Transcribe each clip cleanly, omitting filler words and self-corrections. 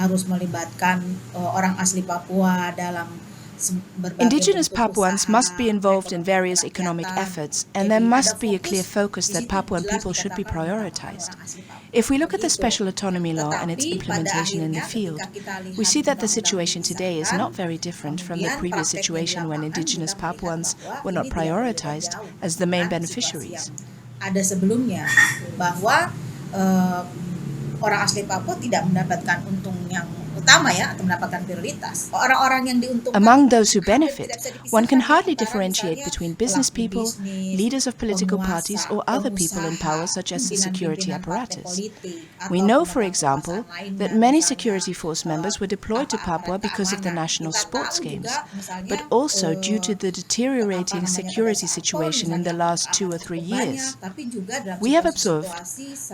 harus melibatkan orang asli Papua dalam berbagai Indigenous bentuk Papuans usaha must be involved in perekonomian various economic kerakyatan. efforts, and Jadi there ada must be a clear fokus focus di that situ Papuan jelas people should be dikatakan mengutamakan prioritized. orang asli Papua. If we look at the Begitu. special autonomy law and its Tetapi pada implementation in the akhirnya field, ketika kita we lihat see that the undang-undang situation today is disahkan, not very different from the kemudian previous prakteknya di situation when lapangan Indigenous kita melihat Papuans bahwa were ini not tidak berbeda prioritized jauh as the main dengan situasi beneficiaries. yang ada sebelumnya, bahwa orang asli Papua tidak mendapatkan untung yang utama ya, atau mendapatkan prioritas. Orang-orang yang diuntungkan Among those who hampir benefit, tidak bisa dipisahkan one can ya, hardly antara differentiate misalnya between business pelaku people, bisnis, leaders of political parties, penguasa, or other people in power, pengusaha, such as the security pimpinan-pimpinan partai apparatus. politik, We atau know, for pemegang example, kekuasaan that lainnya, many misalnya security force members were deployed to Papua aparat because of the keamanan. national Kita sports tahu games, juga misalnya but also due to the deteriorating pada security saat situation in the misalnya last 2 or 3 keamanan years. banyak, tapi juga dalam We have situasi observed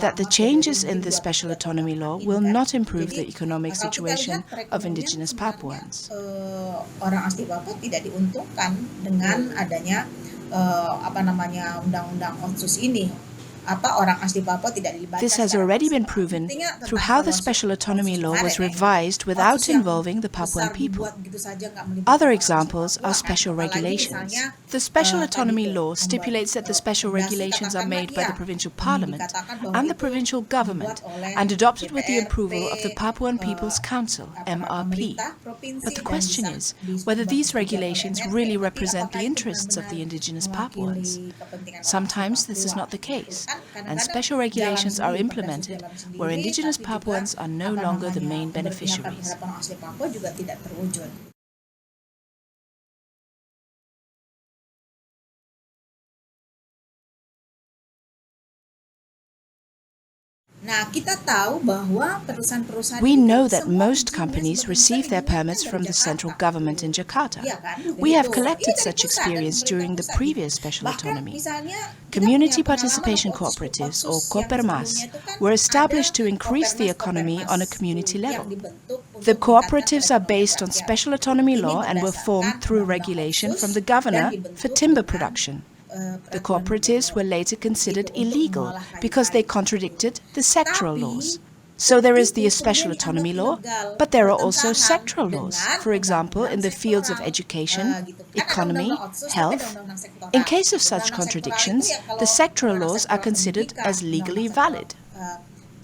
that the selama changes periode in the mungkin special 2-3 autonomy tahun law ini will kan. not improve Jadi the economic kalau kita situation lihat of perekonomian indigenous sebenarnya Papuans. orang asli Papua tidak diuntungkan dengan adanya undang-undang otsus ini. Orang asli Papua tidak dilibatkan. This has secara already been maksimal. proven Buktinya through tentang how the evaluasi special autonomy otsus law was kemarin, revised otsus without yang involving the Papuan besar people. dibuat begitu saja, nggak melibatkan Other orang asli examples Papua, are kan. special Apalagi regulations. misalnya, The special tadi autonomy tuh, law membuat, stipulates that the special fondasi, regulations are katakanlah made by iya, the provincial parliament dikatakan bahwa and the itu provincial government dibuat oleh and adopted with the DPRP, approval of the Papuan People's Council, MRP. pemerintah provinsi, But the dan question is whether disahkan these juga oleh regulations MRP. really Tapi represent apakah the itu interests of the benar-benar indigenous mewakili Papuans. kepentingan orang Sometimes asli this is Papua? not the case, Kan and kadang-kadang special jalan regulations are sendiri, implemented jalan sendiri, where indigenous tapi juga, Papuans are no longer the main keberpihakan beneficiaries. terhadap orang asli Papua juga tidak terwujud. Nah, kita tahu bahwa perusahaan-perusahaan We itu know kan that semua most izinnya, companies sebenarnya receive their izinnya permits kan from dari the central Jakarta. government in Jakarta. Iya kan? We have Begitu. collected Iya, dari such pusat, experience dari during the pemerintah pusat previous gitu. special Bahkan autonomy. misalnya kita Community punya pengalaman participation waktu cooperatives, otsus or yang Kopermas, sebelumnya itu kan were ada established to increase the Kopermas economy on a community yang level. dibentuk untuk The meningkatkan cooperatives are perekonomian based on rakyat. special autonomy Ini law and were formed berdasarkan through undang-undang regulation otsus from the yang governor for dibentuk timber dengan, production. The peraturan cooperatives gubernur. were later considered Gitu, untuk illegal mengolah because they kayu-kayu. contradicted the sectoral Tapi laws. So there is the itu special kemudian autonomy dianggap law, ilegal, but there are also bertentangan sectoral laws, dengan for example, in the fields of undang-undang education, gitu. Kan ada economy, undang-undang otsus, tapi ada health. undang-undang sektoral. In case of such Undang-undang sektoral itu contradictions, ya kalau the sectoral undang-undang laws are sektoral considered pendidikan, as legally undang-undang valid. sektoral,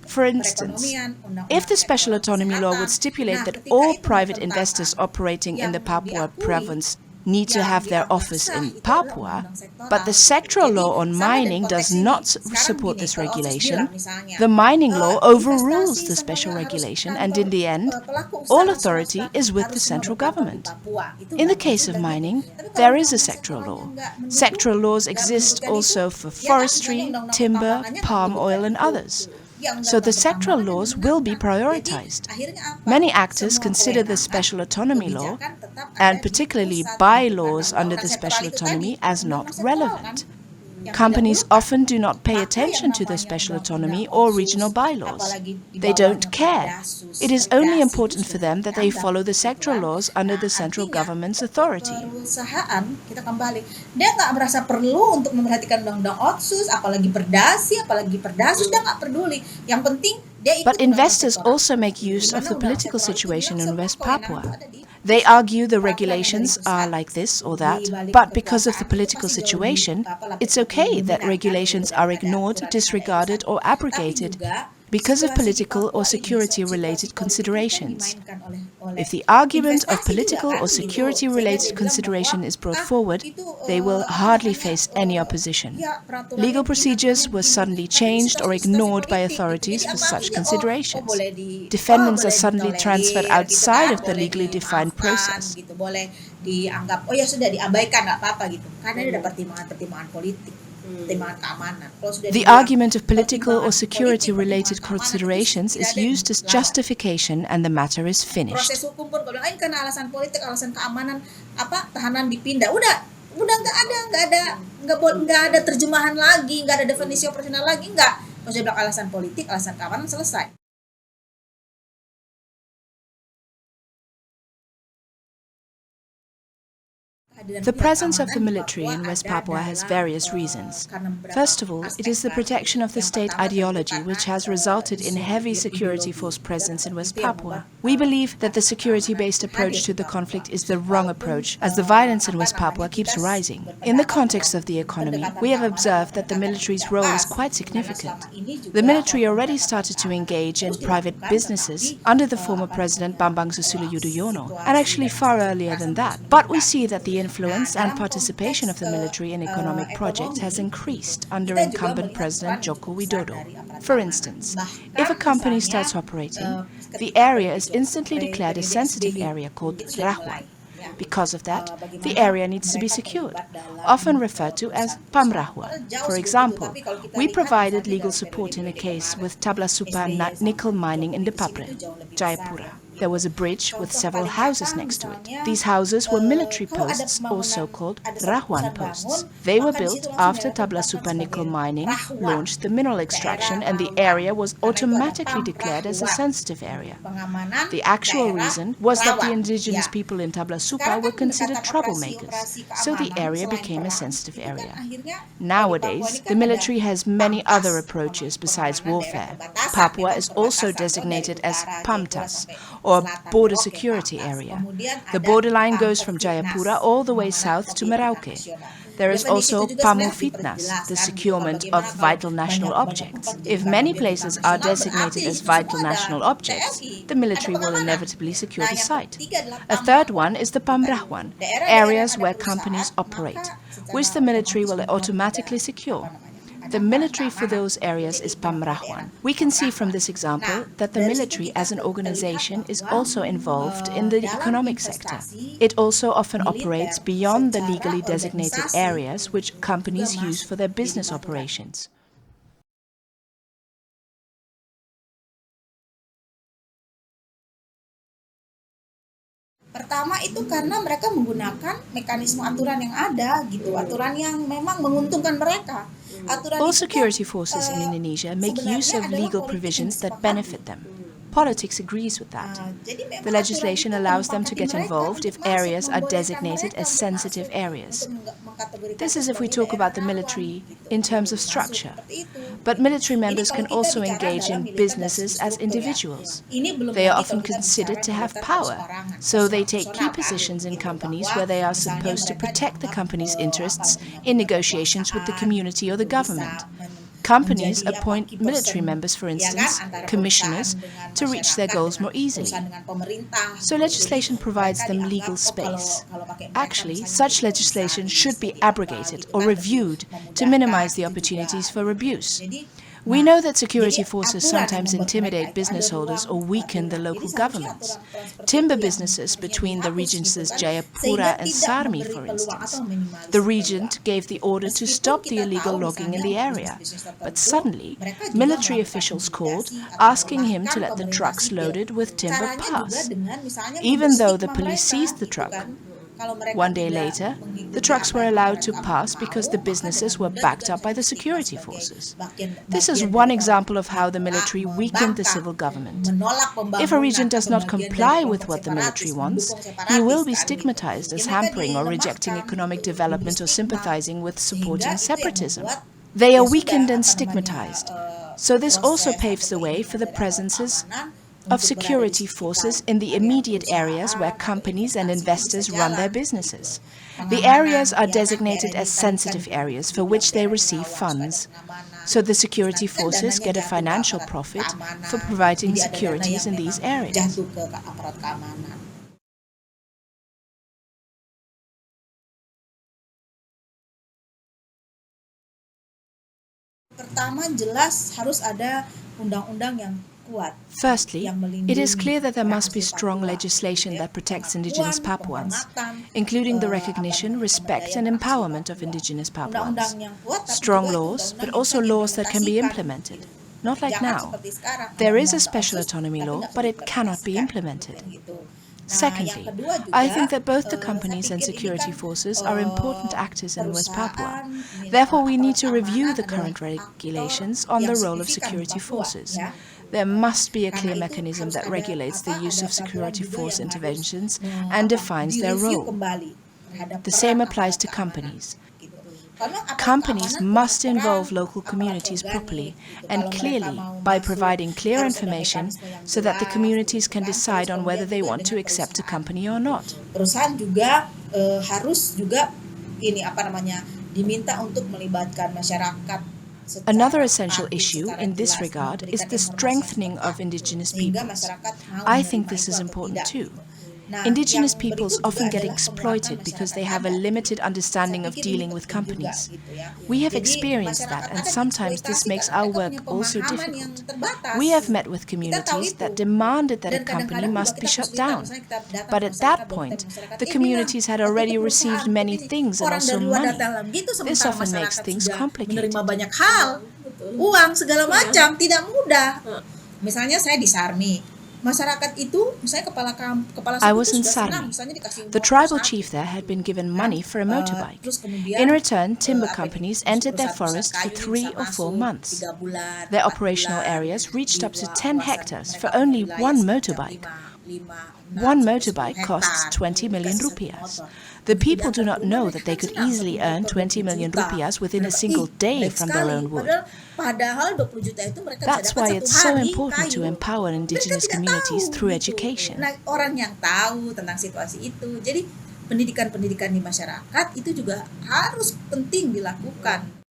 For instance, perekonomian, if the undang-undang special sektoral autonomy law would kesehatan. stipulate Nah, that ketika all itu private bertentangan, investors operating in the yang Papua diakui, province need to yang have their dianggap office sah in itu adalah Papua, undang-undang sektoral. but the sectoral Jadi, law on sama mining dengan does konteks ini. not Sekarang support gini, this kalau otsus regulation, bilang misalnya, the mining law overrules investasi the special semuanya harus regulation, kantor, and in the end, pelaku all usaha authority swasta is with harus the semua central berkantor di government. Papua. Itu In the undang-undang case of sudah gitu. mining, Tapi kalau there is a undang-undang sectoral law. sektoralnya nggak mendukung, Sectoral laws nggak exist menyebutkan also itu, for ya kan, forestry, misalnya undang-undang timber, pertambangannya nggak palm menyebutkan oil, and itu. others. Ya, So the undang-undang sectoral pertambangan laws yang will be digunakan. prioritized. Jadi, akhirnya apa? Many actors Semua consider the kewenangan, special autonomy law, kebijakan tetap ada and di particularly pusat, bylaws karena under the undang-undang special sektoral itu autonomy, tadi, as not undang-undang sektoral kan, relevant. yang Companies didahulukan. often do not pay Maka attention yang to the namanya special undang-undang autonomy or otsus, regional bylaws. apalagi di They don't bawahnya care. Perdasus, It is only Perdasi, important itu for sudah them that they dianggap, follow the gitu sectoral kan. laws under Nah, the central artinya government's authority. perusahaan, kita kembali, dia nggak merasa perlu untuk memperhatikan undang-undang otsus, apalagi Perdasi, apalagi Perdasus, dia nggak peduli. Yang penting dia ikut But undang-undang investors sektoral. also make use Di of mana the undang-undang political sektoral itu situation bilang in semua West kewenangan Papua. itu ada di They pusat. argue the Peraturan yang dari regulations are pusat. like this or Di that, balik but because of the kekuasaan itu political pasti jauh situation, lebih it's okay that dominan, kan, regulations gitu, are daripada ignored, aturan yang ada di disregarded, pusat. or Tapi abrogated juga because of situasi di political Papua or ini, security-related situasi politik ini kan considerations. dimainkan oleh If the argument of investasi juga political kan, or gitu. Sehingga security-related dia bilang consideration bahwa, is brought forward, itu they will hardly face any opposition. ya, peraturannya Legal begini, procedures aturannya were begini. suddenly Tapi ini changed or situasi ignored by politik, gitu. authorities Jadi for apa such aja, considerations. boleh Defendants are boleh suddenly transferred ditolerir, gitu outside kan, of the boleh legally defined dimaafkan, process. gitu, boleh dianggap oh ya sudah diabaikan, nggak apa-apa gitu, karena ada pertimbangan-pertimbangan politik, pertimbangan keamanan. Kalau sudah The dibilang argument of political or pertimbangan security-related politik, pertimbangan keamanan, considerations itu is tidak ada used as dilarang. justification and the matter is Proses finished. hukum pun kalau bilang ini karena alasan politik, alasan keamanan, tahanan dipindah, udah nggak ada terjemahan lagi, nggak ada definisi operasional lagi, nggak. Kalau saya bilang alasan politik, alasan keamanan, selesai. The presence of the military in West Papua has various reasons. First of all, it is the protection of the state ideology which has resulted in heavy security force presence in West Papua. We believe that the security-based approach to the conflict is the wrong approach, as the violence in West Papua keeps rising. In the context of the economy, we have observed that the military's role is quite significant. The military already started to engage in private businesses under the former President Bambang Susilo Yudhoyono, and actually far earlier than that. But we see that the influence and participation of the military in economic projects has increased under incumbent President Joko Widodo. For instance, if a company starts operating, the area is instantly declared a sensitive area called Rahuan. Because of that, the area needs to be secured, often referred to as Pamrahuan. For example, we provided legal support in a case with Tablasupa nickel mining in Depapre, Jayapura. There was a bridge with several houses next to it. These houses were military posts, or so-called Rahuan posts. They were built after Tablasupa nickel mining launched the mineral extraction, and the area was automatically declared as a sensitive area. The actual reason was that the indigenous people in Tablasupa were considered troublemakers, so the area became a sensitive area. Nowadays, the military has many other approaches besides warfare. Papua is also designated as PAMTAS, or Border Security Area. The borderline goes from Jayapura all the way south to Merauke. There is also Pamufitnas, the securement of vital national objects. If many places are designated as vital national objects, the military will inevitably secure the site. A third one is the Pamrahuan, areas where companies operate, which the military will automatically secure. The military for those areas is Pamrahuan. We can see from this example that the military as an organization is also involved in the economic sector. It also often operates beyond the legally designated areas which companies use for their business operations. Pertama itu karena mereka menggunakan mekanisme aturan yang ada gitu, aturan yang memang menguntungkan mereka. All security forces in Indonesia make use of legal provisions that benefit them. Politics agrees with that. The legislation allows them to get involved if areas are designated as sensitive areas. This is if we talk about the military in terms of structure. But military members can also engage in businesses as individuals. They are often considered to have power, so they take key positions in companies where they are supposed to protect the company's interests in negotiations with the community or the government. Companies appoint military members, for instance, commissioners, to reach their goals more easily. So legislation provides them legal space. Actually, such legislation should be abrogated or reviewed to minimize the opportunities for abuse. We know that security forces sometimes intimidate business holders or weaken the local governments. Timber businesses between the regencies Jayapura and Sarmi, for instance. The regent gave the order to stop the illegal logging in the area, but suddenly military officials called, asking him to let the trucks loaded with timber pass, even though the police seized the truck. One day later, the trucks were allowed to pass because the businesses were backed up by the security forces. This is one example of how the military weakened the civil government. If a region does not comply with what the military wants, he will be stigmatized as hampering or rejecting economic development or sympathizing with supporting separatism. They are weakened and stigmatized. So this also paves the way for the presences of security forces in the immediate areas where companies and investors run their businesses. The areas are designated as sensitive areas for which they receive funds. So the security forces get a financial profit for providing securities in these areas. Pertama, jelas harus ada undang-undang yang Firstly, it is clear that there must be strong legislation that protects indigenous Papuans, including the recognition, respect and empowerment of indigenous Papuans. Strong laws, but also laws that can be implemented. Not like now. There is a special autonomy law, but it cannot be implemented. Secondly, I think that both the companies and security forces are important actors in West Papua. Therefore, we need to review the current regulations on the role of security forces. There must be a clear mechanism that regulates the use of security force interventions and defines their role. The same applies to companies. Companies must involve local communities properly and clearly by providing clear information so that the communities can decide on whether they want to accept a company or not. Perusahaan juga harus juga diminta untuk melibatkan masyarakat. Another essential issue in this regard is the strengthening of indigenous peoples. I think this is important too. Indigenous peoples often get exploited because they have a limited understanding of dealing with companies. We have experienced that, and sometimes this makes our work also difficult. We have met with communities that demanded that a company must be shut down. But at that point, the communities had already received many things and also money. This often makes things complicated. Menerima banyak hal, uang segala macam, tidak mudah. Misalnya saya di Sarmi. I was in Sarmi. The tribal chief there had been given money for a motorbike. In return, timber companies entered their forest for 3 or 4 months. Their operational areas reached up to 10 hectares for only one motorbike. One motorbike costs 20 million rupiahs. The people do not know that they could easily earn 20 million rupiahs within a single day from their own wood. That's why it's so important to empower indigenous communities through education. Orang yang tahu tentang situasi itu. Jadi pendidikan di masyarakat itu juga harus penting dilakukan.